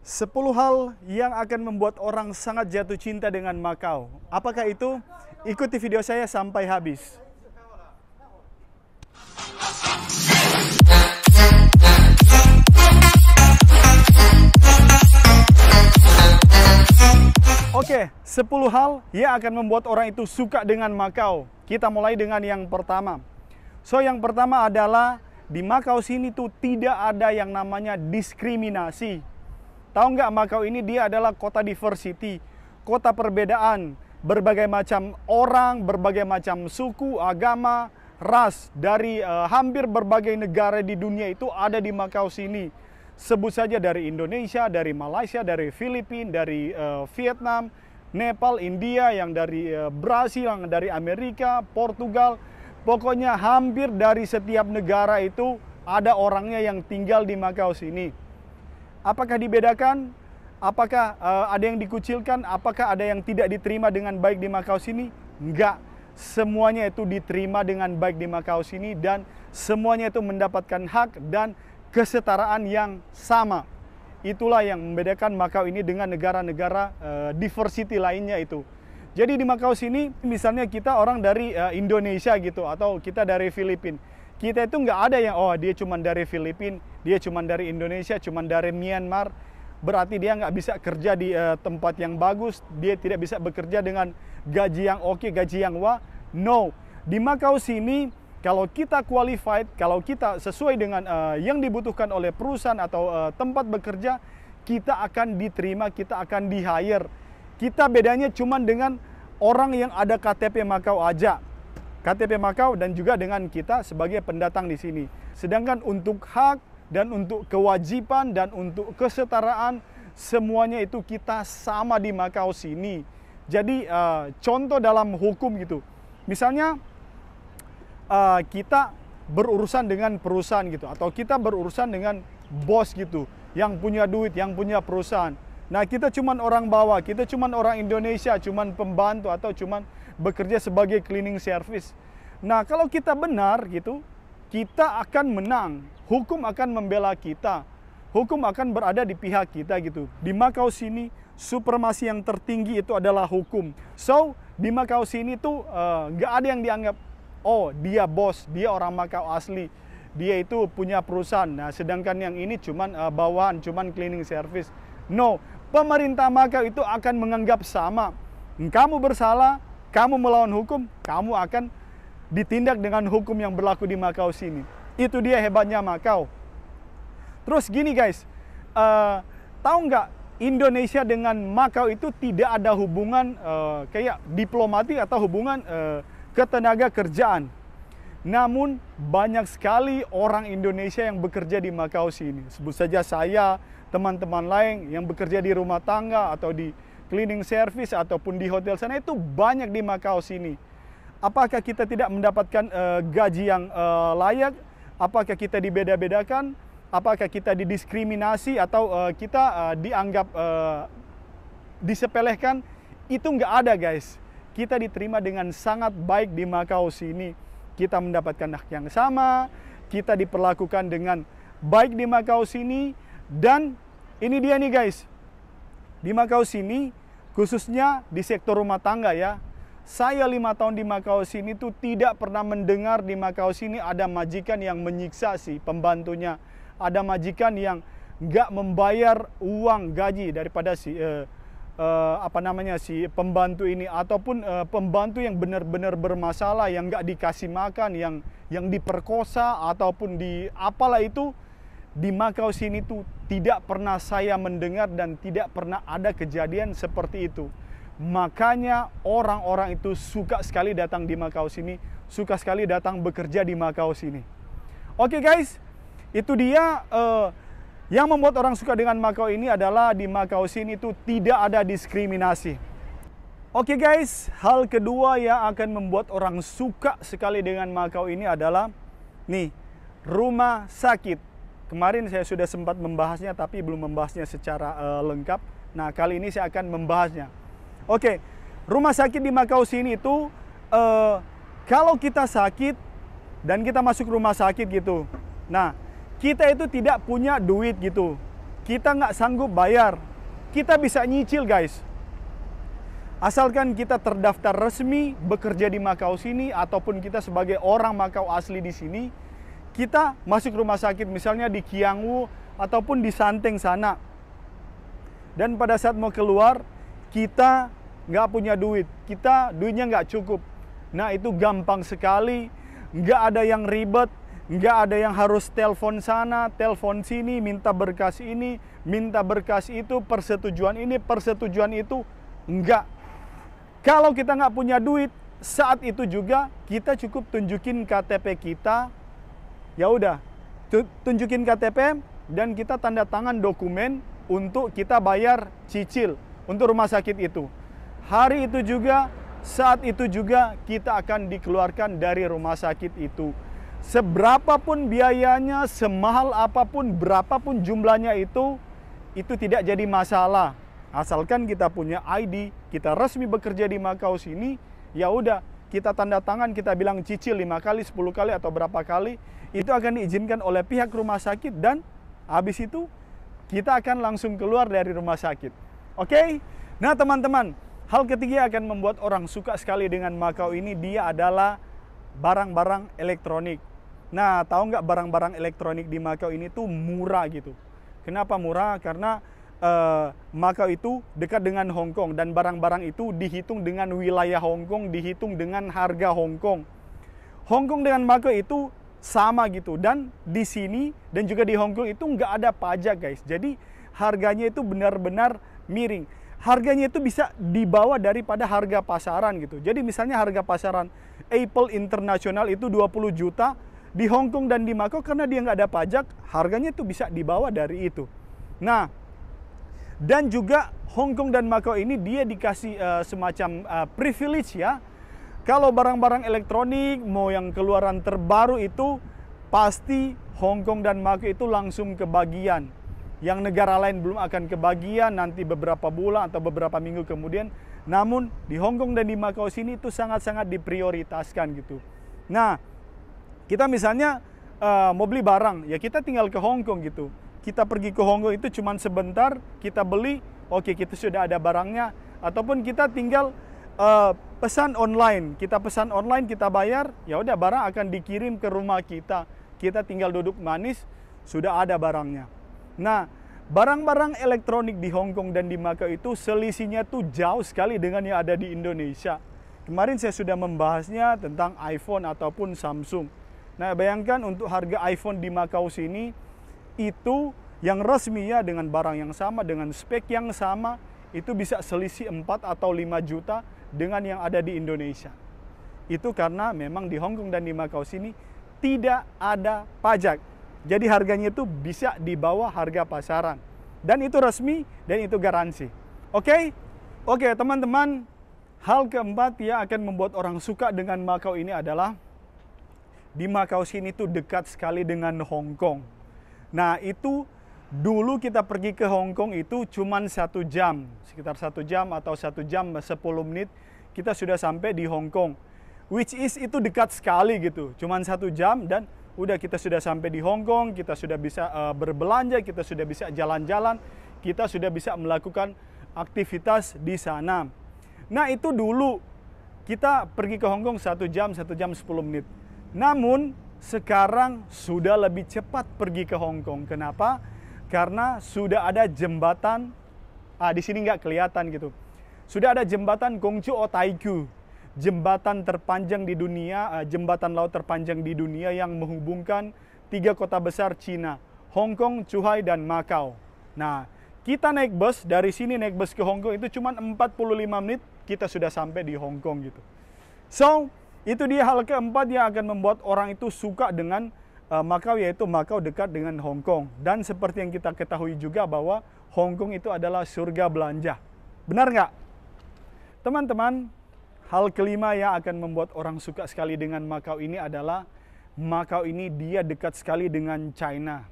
10 hal yang akan membuat orang sangat jatuh cinta dengan Makau. Apakah itu? Ikuti video saya sampai habis. Oke, 10 hal yang akan membuat orang itu suka dengan Makau. Kita mulai dengan yang pertama. Yang pertama adalah di Makau sini tuh tidak ada yang namanya diskriminasi. Tahu nggak, Makau ini dia adalah kota diversity, kota perbedaan, berbagai macam orang, berbagai macam suku, agama, ras dari hampir berbagai negara di dunia itu ada di Makau sini. Sebut saja dari Indonesia, dari Malaysia, dari Filipina, dari Vietnam, Nepal, India, yang dari Brasil, yang dari Amerika, Portugal. Pokoknya hampir dari setiap negara itu ada orangnya yang tinggal di Makau sini. Apakah dibedakan? Apakah ada yang dikucilkan? Apakah ada yang tidak diterima dengan baik di Makau sini? Enggak. Semuanya itu diterima dengan baik di Makau sini dan semuanya itu mendapatkan hak dan kesetaraan yang sama. Itulah yang membedakan Makau ini dengan negara-negara diversity lainnya itu. Jadi di Makau sini misalnya kita orang dari Indonesia gitu atau kita dari Filipina. Kita itu nggak ada yang, oh dia cuma dari Filipina, dia cuma dari Indonesia, cuma dari Myanmar. Berarti dia nggak bisa kerja di tempat yang bagus, dia tidak bisa bekerja dengan gaji yang oke, gaji yang wah. No, di Makau sini kalau kita qualified, kalau kita sesuai dengan yang dibutuhkan oleh perusahaan atau tempat bekerja, kita akan diterima, kita akan di-hire. Kita bedanya cuma dengan orang yang ada KTP Makau aja. KTP Makau dan juga dengan kita sebagai pendatang di sini. Sedangkan untuk hak dan untuk kewajiban dan untuk kesetaraan semuanya itu kita sama di Makau sini. Jadi contoh dalam hukum gitu. Misalnya kita berurusan dengan perusahaan gitu atau kita berurusan dengan bos gitu yang punya duit, yang punya perusahaan. Nah, kita cuman orang bawah, kita cuman orang Indonesia, cuman pembantu atau cuman bekerja sebagai cleaning service. Nah, kalau kita benar gitu, kita akan menang. Hukum akan membela kita. Hukum akan berada di pihak kita gitu. Di Makau sini, supremasi yang tertinggi itu adalah hukum. Di Makau sini tuh nggak ada yang dianggap, oh dia bos, dia orang Makau asli. Dia itu punya perusahaan. Nah, sedangkan yang ini cuman bawahan, cuman cleaning service. No, pemerintah Makau itu akan menganggap sama. Kamu bersalah, kamu melawan hukum, kamu akan ditindak dengan hukum yang berlaku di Makau sini. Itu dia hebatnya Makau. Terus gini guys, tahu nggak Indonesia dengan Makau itu tidak ada hubungan kayak diplomatik atau hubungan ketenaga kerjaan. Namun banyak sekali orang Indonesia yang bekerja di Makau sini. Sebut saja saya, teman-teman lain yang bekerja di rumah tangga atau di cleaning service ataupun di hotel sana itu banyak di Makau sini. Apakah kita tidak mendapatkan gaji yang layak? Apakah kita dibeda-bedakan? Apakah kita didiskriminasi atau kita dianggap disepelekan? Itu nggak ada guys. Kita diterima dengan sangat baik di Makau sini. Kita mendapatkan hak yang sama, kita diperlakukan dengan baik di Makau sini. Dan ini dia nih guys, di Makau sini, khususnya di sektor rumah tangga ya. Saya 5 tahun di Makau sini tuh tidak pernah mendengar di Makau sini ada majikan yang menyiksa si pembantunya. Ada majikan yang nggak membayar uang gaji daripada si si pembantu ini. Ataupun pembantu yang benar-benar bermasalah, yang nggak dikasih makan, yang diperkosa, ataupun di apalah itu. Di Makau sini tuh tidak pernah saya mendengar dan tidak pernah ada kejadian seperti itu. Makanya orang-orang itu suka sekali datang di Makau sini, suka sekali datang bekerja di Makau sini. Oke guys, itu dia yang membuat orang suka dengan Makau ini adalah di Makau sini tuh tidak ada diskriminasi. Oke guys, hal kedua yang akan membuat orang suka sekali dengan Makau ini adalah nih, rumah sakit. Kemarin saya sudah sempat membahasnya tapi belum membahasnya secara lengkap. Nah, kali ini saya akan membahasnya. Oke, rumah sakit di Makau sini itu kalau kita sakit dan kita masuk rumah sakit gitu. Nah, kita itu tidak punya duit gitu. kita nggak sanggup bayar, kita bisa nyicil guys. Asalkan kita terdaftar resmi bekerja di Makau sini, ataupun kita sebagai orang Makau asli di sini, kita masuk rumah sakit misalnya di Kiang Wu ataupun di Santeng sana. Dan pada saat mau keluar, kita nggak punya duit, duitnya nggak cukup. Nah itu gampang sekali, nggak ada yang ribet, nggak ada yang harus telepon sana, telepon sini, minta berkas ini, minta berkas itu, persetujuan ini, persetujuan itu, nggak. Kalau kita nggak punya duit, saat itu juga kita cukup tunjukin KTP kita, ya udah, tunjukin KTP dan kita tanda tangan dokumen untuk kita bayar cicil untuk rumah sakit itu. Hari itu juga, saat itu juga kita akan dikeluarkan dari rumah sakit itu. Seberapapun biayanya, semahal apapun, berapapun jumlahnya itu tidak jadi masalah. Asalkan kita punya ID, kita resmi bekerja di Makau sini, ya udah, kita tanda tangan, kita bilang cicil 5 kali, 10 kali atau berapa kali, itu akan diizinkan oleh pihak rumah sakit dan habis itu kita akan langsung keluar dari rumah sakit. Oke? Nah teman-teman, hal ketiga akan membuat orang suka sekali dengan Makau ini, dia adalah barang-barang elektronik. Nah, tahu nggak barang-barang elektronik di Makau ini tuh murah gitu. Kenapa murah? Karena Makau itu dekat dengan Hong Kong dan barang-barang itu dihitung dengan wilayah Hong Kong, dihitung dengan harga Hong Kong. Hong Kong dengan Makau itu sama gitu, dan di sini dan juga di Hong Kong itu nggak ada pajak guys. Jadi harganya itu benar-benar miring. Harganya itu bisa dibawa daripada harga pasaran gitu. Jadi misalnya harga pasaran Apple internasional itu 20 juta, di Hong Kong dan di Makau karena dia nggak ada pajak, harganya itu bisa dibawa dari itu. Nah, dan juga Hong Kong dan Makau ini dia dikasih semacam privilege ya. Kalau barang-barang elektronik mau yang keluaran terbaru itu pasti Hong Kong dan Makau itu langsung kebagian. Yang negara lain belum akan kebagian nanti beberapa bulan atau beberapa minggu kemudian. Namun di Hong Kong dan di Makau sini itu sangat-sangat diprioritaskan gitu. Nah, kita misalnya mau beli barang, ya kita tinggal ke Hong Kong gitu. Kita pergi ke Hong Kong itu cuma sebentar, kita beli, oke kita sudah ada barangnya. Ataupun kita tinggal pesan online, kita pesan online, kita bayar, ya udah barang akan dikirim ke rumah kita. Kita tinggal duduk manis, sudah ada barangnya. Nah, barang-barang elektronik di Hong Kong dan di Makau itu selisihnya tuh jauh sekali dengan yang ada di Indonesia. Kemarin saya sudah membahasnya tentang iPhone ataupun Samsung. Nah, bayangkan untuk harga iPhone di Makau sini, itu yang resmi ya dengan barang yang sama, dengan spek yang sama, itu bisa selisih 4 atau 5 juta dengan yang ada di Indonesia. Itu karena memang di Hong Kong dan di Makau sini tidak ada pajak. Jadi harganya itu bisa di bawah harga pasaran. Dan itu resmi dan itu garansi. Oke? Oke, teman-teman. Hal keempat yang akan membuat orang suka dengan Makau ini adalah di Makau sini tuh dekat sekali dengan Hong Kong. Nah, itu dulu kita pergi ke Hong Kong itu cuma 1 jam. Sekitar 1 jam atau 1 jam 10 menit kita sudah sampai di Hong Kong. Which is itu dekat sekali gitu. Cuma 1 jam dan udah kita sudah sampai di Hong Kong, kita sudah bisa berbelanja, kita sudah bisa jalan-jalan, kita sudah bisa melakukan aktivitas di sana. Nah, itu dulu kita pergi ke Hong Kong 1 jam 10 menit. Namun sekarang sudah lebih cepat pergi ke Hong Kong. Kenapa? Karena sudah ada jembatan, di sini nggak kelihatan gitu. Sudah ada jembatan Gongchu Otaiku, jembatan terpanjang di dunia, jembatan laut terpanjang di dunia yang menghubungkan 3 kota besar Cina, Hong Kong, Zhuhai, dan Makau. Nah, kita naik bus, dari sini naik bus ke Hong Kong itu cuma 45 menit, kita sudah sampai di Hong Kong gitu. So, itu dia hal keempat yang akan membuat orang itu suka dengan Makau, yaitu Makau dekat dengan Hong Kong. Dan seperti yang kita ketahui juga bahwa Hong Kong itu adalah surga belanja. Benar nggak? Teman-teman, hal kelima yang akan membuat orang suka sekali dengan Makau ini adalah Makau ini dia dekat sekali dengan China.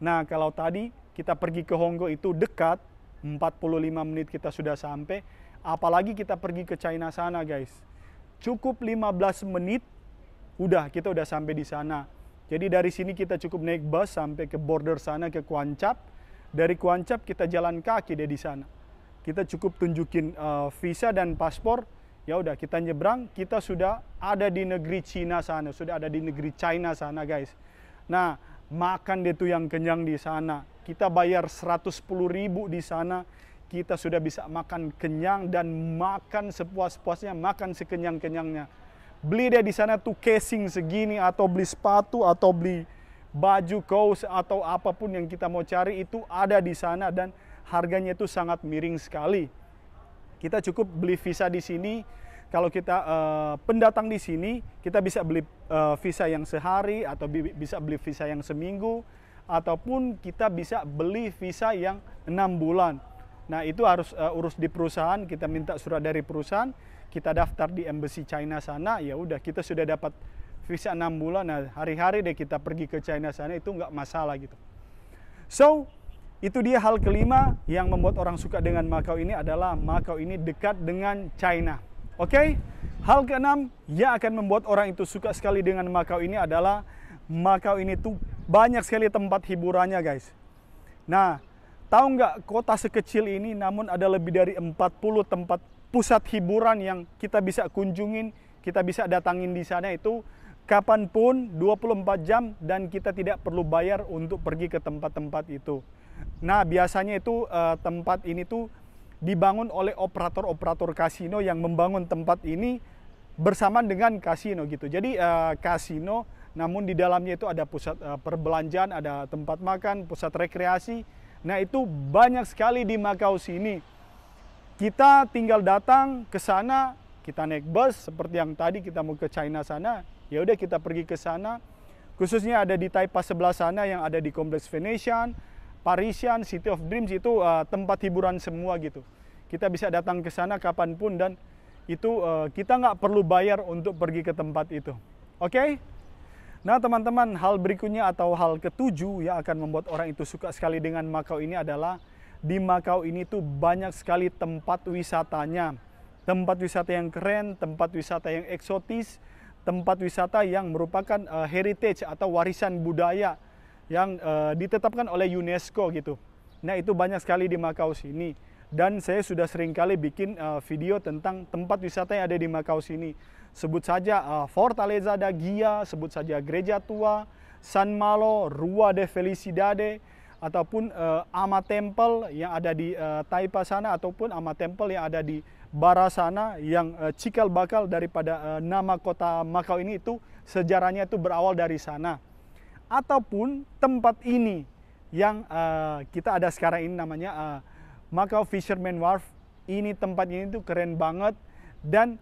Nah, kalau tadi kita pergi ke Hong Kong itu dekat, 45 menit kita sudah sampai, apalagi kita pergi ke China sana guys. Cukup 15 menit, kita udah sampai di sana. Jadi dari sini kita cukup naik bus sampai ke border sana, ke Kuan Chap. dari Kuancap kita jalan kaki deh di sana. Kita cukup tunjukin visa dan paspor, ya udah kita nyebrang, kita sudah ada di negeri Cina sana, sudah ada di negeri China sana guys. Nah, makan deh tuh yang kenyang di sana. Kita bayar 110.000 di sana, kita sudah bisa makan kenyang dan makan sepuas-puasnya, makan sekenyang-kenyangnya. Beli deh di sana tuh casing segini, atau beli sepatu, atau beli baju kaos, atau apapun yang kita mau cari itu ada di sana dan harganya itu sangat miring sekali. Kita cukup beli visa di sini. Kalau kita pendatang di sini, kita bisa beli visa yang sehari, atau bisa beli visa yang seminggu, ataupun kita bisa beli visa yang 6 bulan. Nah, itu harus urus di perusahaan, kita minta surat dari perusahaan, kita daftar di embassy China sana, ya udah kita sudah dapat visa 6 bulan. Nah, hari-hari deh kita pergi ke China sana, itu nggak masalah gitu. So, itu dia hal kelima yang membuat orang suka dengan Macau ini adalah Macau ini dekat dengan China. Oke? Hal keenam yang akan membuat orang itu suka sekali dengan Macau ini adalah Macau ini tuh banyak sekali tempat hiburannya guys. Nah, tahu nggak kota sekecil ini namun ada lebih dari 40 tempat pusat hiburan yang kita bisa kunjungin, kita bisa datangin di sana itu kapanpun 24 jam dan kita tidak perlu bayar untuk pergi ke tempat-tempat itu. Nah, biasanya itu tempat ini tuh dibangun oleh operator-operator kasino yang membangun tempat ini bersamaan dengan kasino gitu. Jadi kasino namun di dalamnya itu ada pusat perbelanjaan, ada tempat makan, pusat rekreasi. Nah, itu banyak sekali di Macau sini. Kita tinggal datang ke sana, kita naik bus seperti yang tadi kita mau ke China sana, ya udah kita pergi ke sana. Khususnya ada di Taipei sebelah sana yang ada di Kompleks Venetian, Parisian, City of Dreams itu tempat hiburan semua gitu. Kita bisa datang ke sana kapanpun dan itu kita nggak perlu bayar untuk pergi ke tempat itu. Oke? Nah teman-teman, hal berikutnya atau hal ketujuh yang akan membuat orang itu suka sekali dengan Macau ini adalah di Macau ini tuh banyak sekali tempat wisatanya. Tempat wisata yang keren, tempat wisata yang eksotis, tempat wisata yang merupakan heritage atau warisan budaya yang ditetapkan oleh UNESCO gitu. Nah itu banyak sekali di Macau sini. Dan saya sudah sering kali bikin video tentang tempat wisata yang ada di Macau sini. Sebut saja Fortaleza da Gia, sebut saja Gereja Tua, San Malo, Rua de Felicidade, ataupun Ama Temple yang ada di Taipei sana, ataupun Ama Temple yang ada di Bara sana, yang cikal bakal daripada nama kota Macau ini itu sejarahnya itu berawal dari sana. Ataupun tempat ini yang kita ada sekarang ini namanya Macau Fisherman Wharf. Ini tempat ini tuh keren banget dan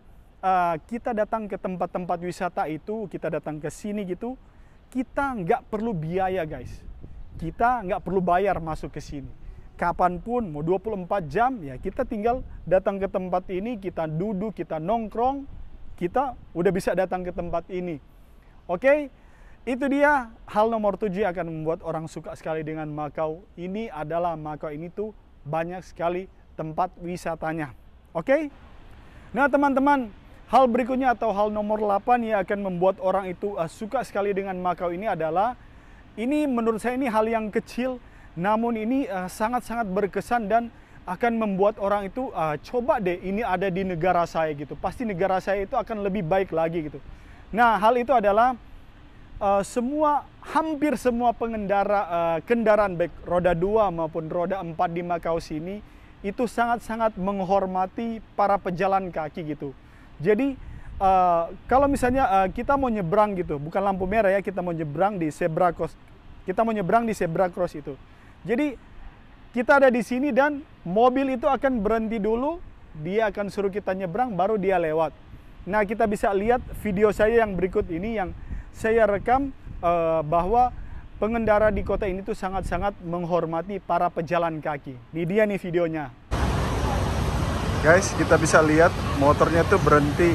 kita datang ke tempat-tempat wisata itu, kita datang ke sini gitu, kita nggak perlu biaya guys. Kita nggak perlu bayar masuk ke sini. Kapanpun, mau 24 jam, ya kita tinggal datang ke tempat ini, kita duduk, kita nongkrong, kita udah bisa datang ke tempat ini. Oke, itu dia hal nomor 7 yang akan membuat orang suka sekali dengan Macau. Ini adalah Macau ini tuh banyak sekali tempat wisatanya. Oke? Nah teman-teman, hal berikutnya atau hal nomor 8 yang akan membuat orang itu suka sekali dengan Macau ini adalah, ini menurut saya ini hal yang kecil, namun ini sangat-sangat berkesan dan akan membuat orang itu coba deh ini ada di negara saya gitu. Pasti negara saya itu akan lebih baik lagi gitu. Nah hal itu adalah hampir semua pengendara kendaraan baik roda 2 maupun roda 4 di Macau sini itu sangat-sangat menghormati para pejalan kaki gitu. Jadi kalau misalnya kita mau nyebrang gitu, bukan lampu merah ya, kita mau nyebrang di zebra cross. Kita mau nyebrang di zebra cross itu. Jadi kita ada di sini dan mobil itu akan berhenti dulu, dia akan suruh kita nyebrang baru dia lewat. Nah, kita bisa lihat video saya yang berikut ini yang saya rekam bahwa pengendara di kota ini tuh sangat-sangat menghormati para pejalan kaki. Ini dia nih videonya. Guys, kita bisa lihat motornya tuh berhenti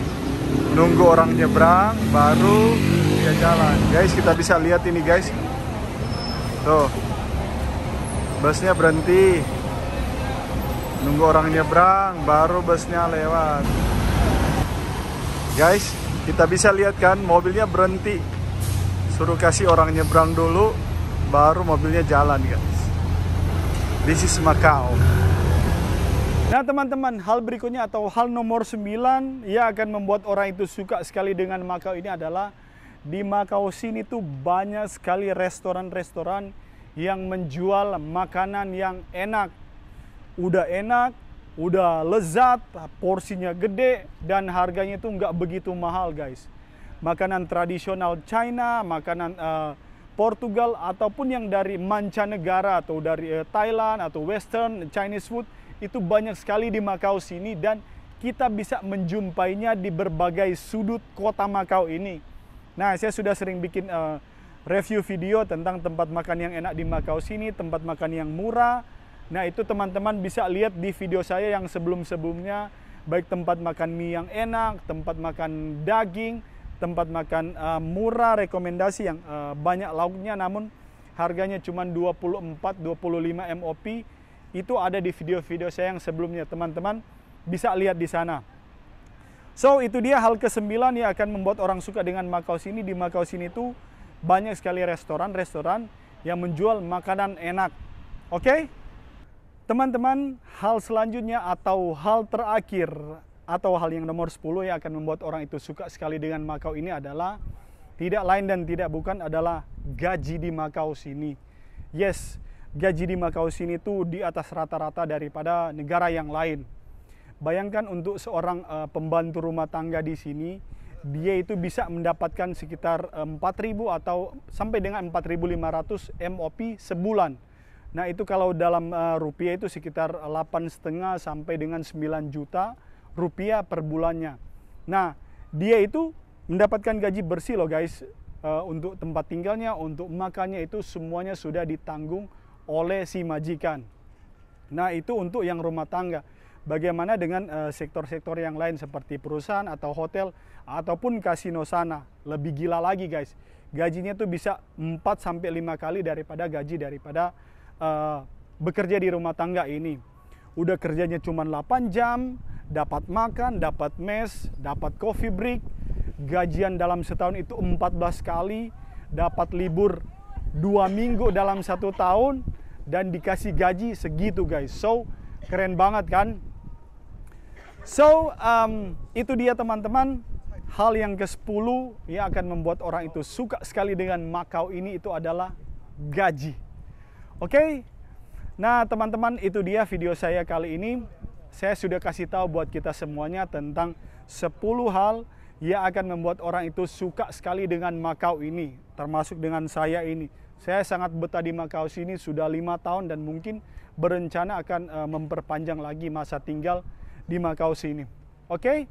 nunggu orang nyebrang baru dia jalan. Guys, kita bisa lihat ini guys. Tuh. Busnya berhenti. Nunggu orang nyebrang baru busnya lewat. Guys, kita bisa lihat kan mobilnya berhenti. Suruh kasih orang nyebrang dulu baru mobilnya jalan guys. This is Macau. Nah teman-teman, hal berikutnya atau hal nomor 9 yang akan membuat orang itu suka sekali dengan Macau ini adalah di Macau sini tuh banyak sekali restoran-restoran yang menjual makanan yang enak. Udah enak, udah lezat, porsinya gede, dan harganya tuh nggak begitu mahal guys. Makanan tradisional China, makanan Portugal, ataupun yang dari mancanegara atau dari Thailand atau Western Chinese food, itu banyak sekali di Macau sini dan kita bisa menjumpainya di berbagai sudut kota Macau ini. Nah, saya sudah sering bikin review video tentang tempat makan yang enak di Macau sini, tempat makan yang murah. Nah, itu teman-teman bisa lihat di video saya yang sebelum-sebelumnya, baik tempat makan mie yang enak, tempat makan daging, tempat makan murah, rekomendasi yang banyak lauknya namun harganya cuma 24-25 MOP. Itu ada di video-video saya yang sebelumnya, teman-teman bisa lihat di sana. So, itu dia hal ke-9 yang akan membuat orang suka dengan Macau sini. Di Macau sini tuh banyak sekali restoran-restoran yang menjual makanan enak. Oke? Teman-teman, hal selanjutnya atau hal terakhir atau hal yang nomor 10 yang akan membuat orang itu suka sekali dengan Macau ini adalah tidak lain dan tidak bukan adalah gaji di Macau sini. Yes, gaji di Macau sini tuh di atas rata-rata daripada negara yang lain. Bayangkan untuk seorang pembantu rumah tangga di sini, dia itu bisa mendapatkan sekitar 4.000 atau sampai dengan 4.500 MOP sebulan. Nah, itu kalau dalam rupiah itu sekitar 8,5 sampai dengan 9 juta rupiah per bulannya. Nah, dia itu mendapatkan gaji bersih loh guys. Untuk tempat tinggalnya, untuk makannya itu semuanya sudah ditanggung oleh si majikan. Nah, itu untuk yang rumah tangga. Bagaimana dengan sektor-sektor yang lain seperti perusahaan atau hotel ataupun kasino sana? Lebih gila lagi guys. Gajinya tuh bisa 4-5 kali daripada gaji daripada bekerja di rumah tangga ini. Udah kerjanya cuma 8 jam, dapat makan, dapat mes, dapat coffee break. Gajian dalam setahun itu 14 kali, dapat libur 2 minggu dalam 1 tahun, dan dikasih gaji segitu guys. So, keren banget kan? So, itu dia teman-teman. Hal yang ke-10 yang akan membuat orang itu suka sekali dengan Macau ini itu adalah gaji. Oke? Nah, teman-teman, itu dia video saya kali ini. Saya sudah kasih tahu buat kita semuanya tentang 10 hal yang akan membuat orang itu suka sekali dengan Macau ini. Termasuk dengan saya ini. Saya sangat betah di Macau sini sudah 5 tahun dan mungkin berencana akan memperpanjang lagi masa tinggal di Macau sini. Oke?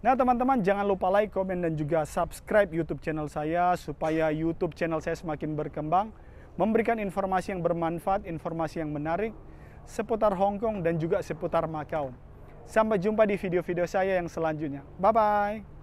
Nah teman-teman, jangan lupa like, komen, dan juga subscribe YouTube channel saya supaya YouTube channel saya semakin berkembang, memberikan informasi yang bermanfaat, informasi yang menarik seputar Hong Kong dan juga seputar Macau. Sampai jumpa di video-video saya yang selanjutnya. Bye-bye!